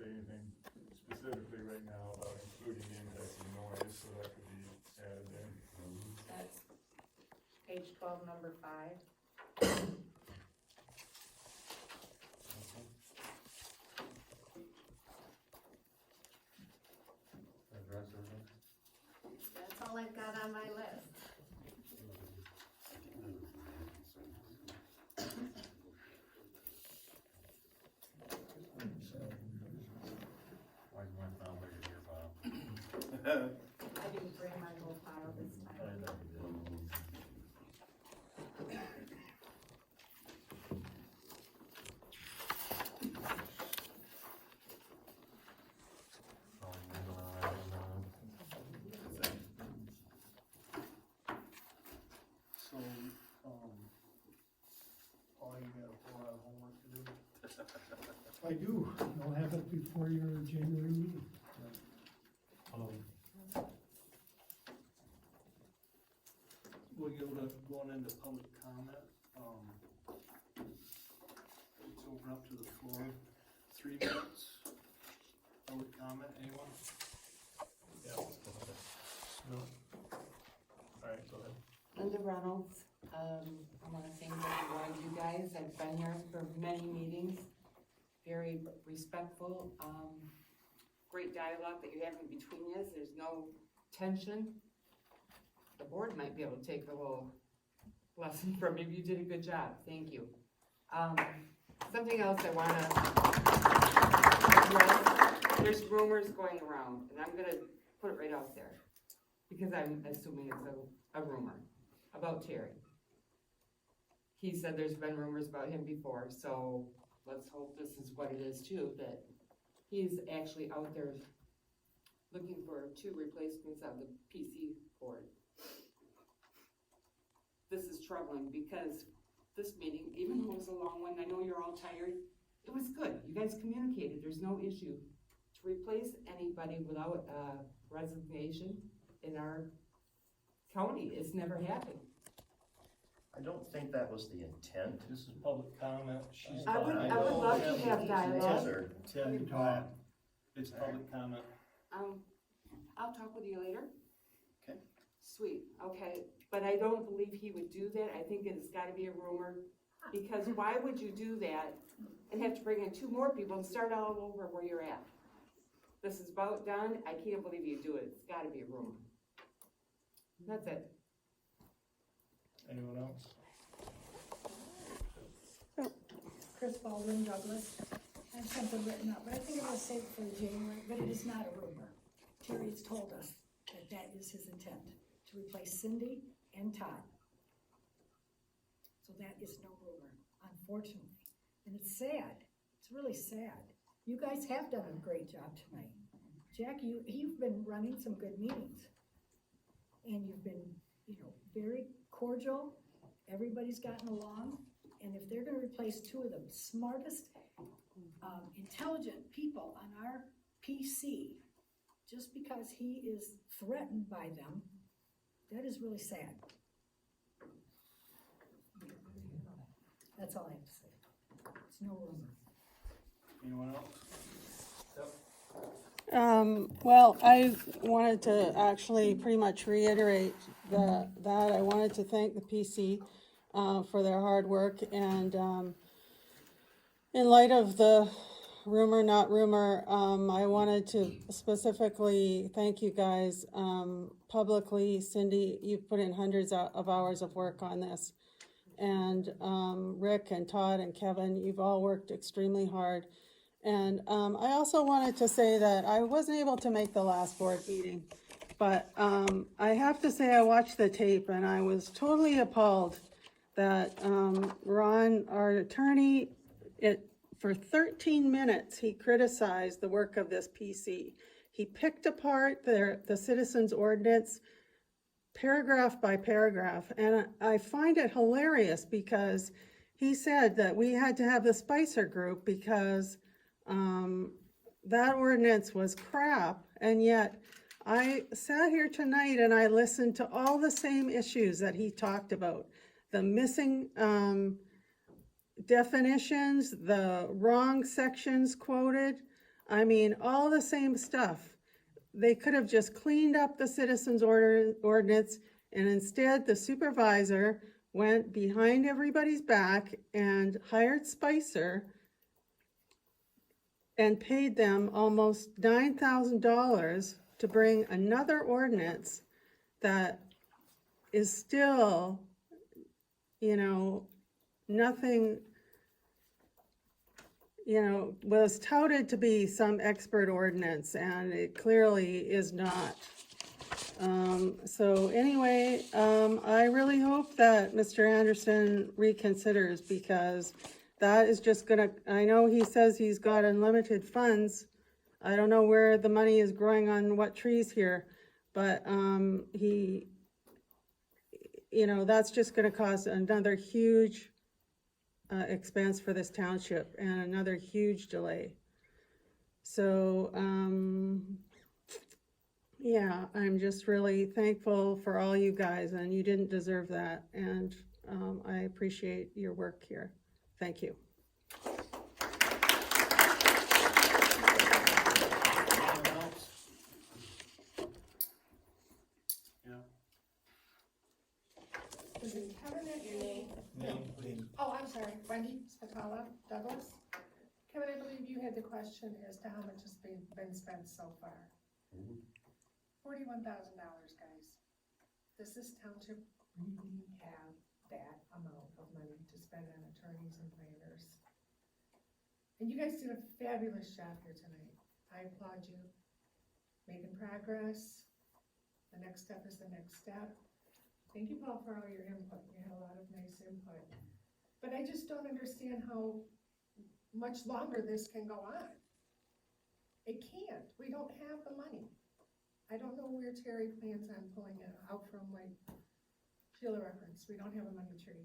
say anything specifically right now about including the index of noise, so that could be added in. That's page 12, number 5. That's all I've got on my list. I didn't bring my whole file this time. So, Paul, you got a whole lot of homework to do? I do, I'll have it before your January meeting. We'll go to, going into public comment, let's open up to the floor, 3 minutes, public comment, anyone? Yeah. No. Alright, go ahead. Linda Reynolds, I wanna thank every one of you guys, I've been here for many meetings, very respectful, great dialogue that you have in between you, there's no tension. The board might be able to take a little lesson from you, you did a good job, thank you. Something else I wanna address, there's rumors going around, and I'm gonna put it right out there, because I'm assuming it's a rumor about Terry. He said there's been rumors about him before, so let's hope this is what it is too, that he's actually out there looking for 2 replacements of the PC board. This is troubling because this meeting, even though it was a long one, I know you're all tired, it was good. You guys communicated, there's no issue. To replace anybody without resignation in our county, it's never happened. I don't think that was the intent. This is public comment, she's. I would love to have dialogue. Or- Ten, talk, it's public comment. I'll talk with you later. Okay. Sweet, okay, but I don't believe he would do that, I think it's gotta be a rumor, because why would you do that and have to bring in 2 more people and start all over where you're at? This is about done, I can't believe you do it, it's gotta be a rumor. That's it. Anyone else? Chris Baldwin, Douglas. I have something written up, but I think it was saved for January, but it is not a rumor. Terry's told us that that is his intent, to replace Cindy and Todd. So that is no rumor, unfortunately. And it's sad, it's really sad. You guys have done a great job tonight. Jack, you've been running some good meetings. And you've been, very cordial, everybody's gotten along. And if they're gonna replace 2 of the smartest, intelligent people on our PC, just because he is threatened by them, that is really sad. That's all I have to say. It's no rumor. Anyone else? Well, I wanted to actually pretty much reiterate that I wanted to thank the PC for their hard work, and in light of the rumor, not rumor, I wanted to specifically thank you guys publicly. Cindy, you've put in hundreds of hours of work on this, and Rick and Todd and Kevin, you've all worked extremely hard. And I also wanted to say that I wasn't able to make the last board meeting, but I have to say I watched the tape and I was totally appalled that Ron, our attorney, for 13 minutes, he criticized the work of this PC. He picked apart the citizens ordinance paragraph by paragraph, and I find it hilarious because he said that we had to have the Spicer group because that ordinance was crap, and yet I sat here tonight and I listened to all the same issues that he talked about. The missing definitions, the wrong sections quoted, I mean, all the same stuff. They could have just cleaned up the citizens ordinance, and instead the supervisor went behind everybody's back and hired Spicer and paid them almost $9,000 to bring another ordinance that is still, you know, nothing, you know, was touted to be some expert ordinance, and it clearly is not. So anyway, I really hope that Mr. Anderson reconsiders, because that is just gonna, I know he says he's got unlimited funds. I don't know where the money is growing on what trees here, but, he, you know, that's just gonna cause another huge expense for this township and another huge delay. So, yeah, I'm just really thankful for all you guys, and you didn't deserve that, and I appreciate your work here. Thank you. Anyone else? Yeah. Is it Kevin at your name? Name, please. Oh, I'm sorry, Wendy Spatala, Douglas. Kevin, I believe you had the question as to how much has been spent so far. $41,000, guys. Does this township really have that amount of money to spend on attorneys and planners? And you guys did a fabulous job here tonight. I applaud you. Making progress. The next step is the next step. Thank you, Paul, for all your input. You had a lot of nice input. But I just don't understand how much longer this can go on. It can't. We don't have the money. I don't know where Terry plans on pulling it out from, like Sheila reference. We don't have a money tree.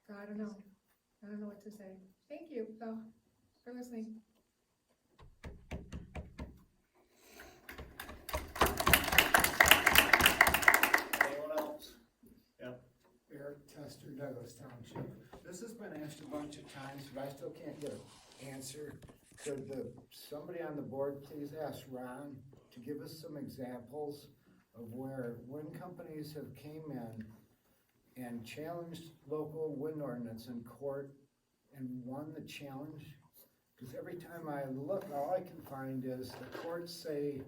So I don't know. I don't know what to say. Thank you, though, for listening. Anyone else? Yeah. Eric Tester, Douglas Township. This has been asked a bunch of times, but I still can't get an answer. Could somebody on the board please ask Ron to give us some examples of where wind companies have came in and challenged local wind ordinance in court and won the challenge? Because every time I look, all I can find is the courts say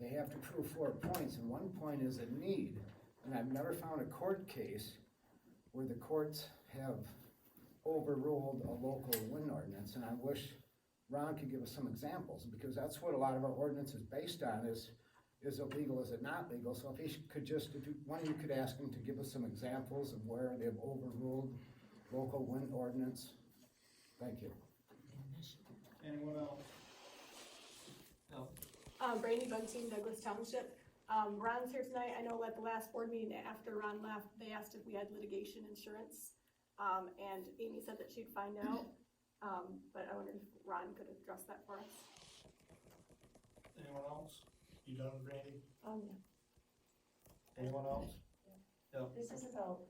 they have to prove 4 points, and 1 point is a need. And I've never found a court case where the courts have overruled a local wind ordinance, and I wish Ron could give us some examples, because that's what a lot of our ordinance is based on, is it legal, is it not legal? So if he could just, if one of you could ask him to give us some examples of where they've overruled local wind ordinance. Thank you. Anyone else? No. Brandy Bunting, Douglas Township. Ron's here tonight. I know at the last board meeting after Ron left, they asked if we had litigation insurance. And Amy said that she'd find out. But I wondered if Ron could address that for us. Anyone else? You done, Brandy? Yeah. Anyone else? Yep. This is about,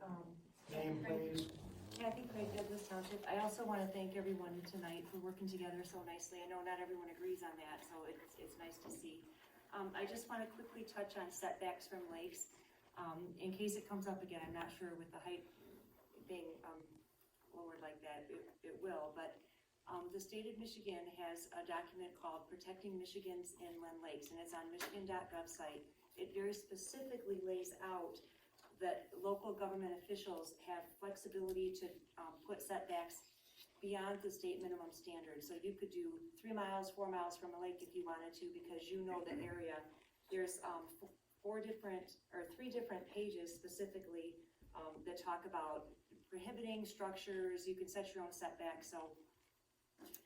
Name, please. Kathy Craig, Douglas Township. I also want to thank everyone tonight for working together so nicely. I know not everyone agrees on that, so it's nice to see. I just want to quickly touch on setbacks from lakes. In case it comes up again, I'm not sure with the height being lowered like that, it will, but the state of Michigan has a document called Protecting Michigan's Inland Lakes, and it's on michigan.gov site. It very specifically lays out that local government officials have flexibility to put setbacks beyond the state minimum standards. So you could do 3 miles, 4 miles from a lake if you wanted to, because you know the area. There's 3 different pages specifically that talk about prohibiting structures. You can set your own setbacks. So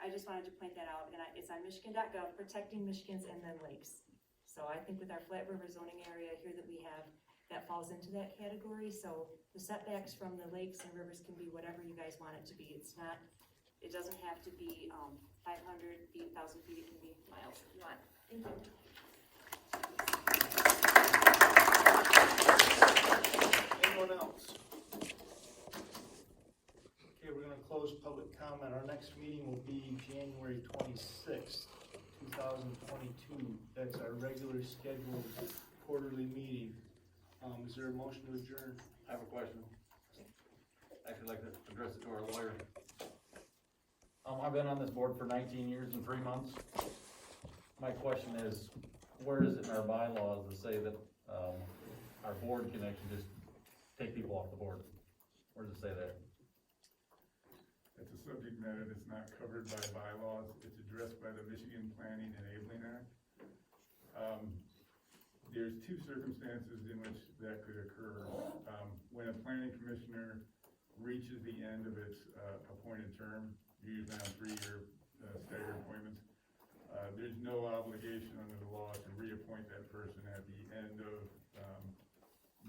I just wanted to point that out, and it's on michigan.gov, Protecting Michigan's Inland Lakes. So I think with our Flat River zoning area here that we have, that falls into that category. So the setbacks from the lakes and rivers can be whatever you guys want it to be. It's not, it doesn't have to be 500 feet, 1,000 feet, it can be miles if you want. Thank you. Anyone else? Okay, we're gonna close closed public comment. Our next meeting will be January 26th, 2022. That's our regular scheduled quarterly meeting. Is there a motion to adjourn? I have a question. Actually, I'd like to address it to our lawyer. I've been on this board for 19 years and 3 months. My question is, where is it in our bylaws to say that, our board can actually just take people off the board? Where does it say that? It's a subject matter that's not covered by bylaws. It's addressed by the Michigan Planning Enabling Act. There's two circumstances in which that could occur. When a planning commissioner reaches the end of its appointed term, usually on 3-year staggered appointments, there's no obligation under the law to reappoint that person at the end of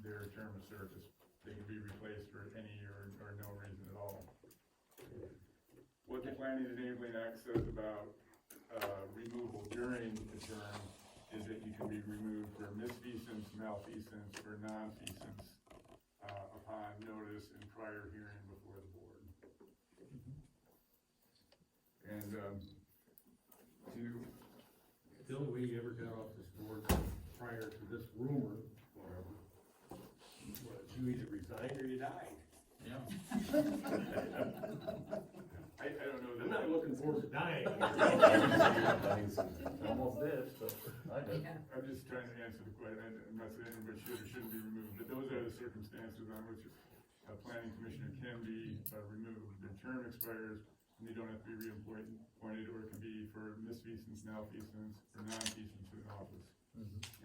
their term of service. They can be replaced for any year or no reason at all. What the Planning Enabling Act says about removal during the term is that you can be removed for misfeasance, malfeasance, or nonfeasance upon notice and prior hearing before the board. And the only way you ever got off this board prior to this rumor, whatever, was you either resigned or you died. Yeah. I don't know that. I'm not looking forward to dying. Almost did, so I did. I'm just trying to answer the question. I'm not saying anybody should or shouldn't be removed, but those are the circumstances on which a planning commissioner can be removed. Their term expires and they don't have to be reappointed, or it can be for misfeasance, malfeasance, or non-feasance in office.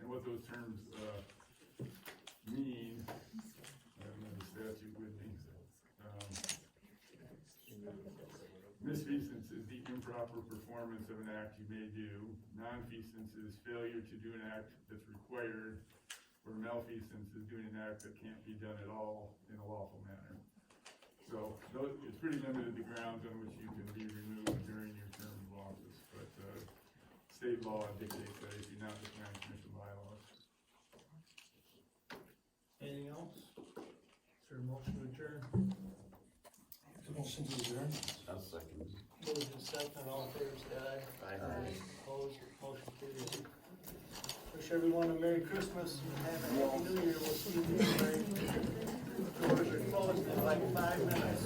And what those terms mean, I don't know the statute with me. Misfeasance is the improper performance of an act you may do. Non-feasance is failure to do an act that's required, or malfeasance is doing an act that can't be done at all in a lawful manner. So it's pretty limited the grounds on which you can be removed during your term of office, but state law dictates that if you're not the planning commission bylaws. Anything else? Is there a motion to adjourn? Motion to adjourn. I'll second. Moved and seconded, all in favor, say aye. Aye. Opposed, motion carries. Wish everyone a Merry Christmas and have a Happy New Year. We'll see you in January. Doors are closed in like 5 minutes.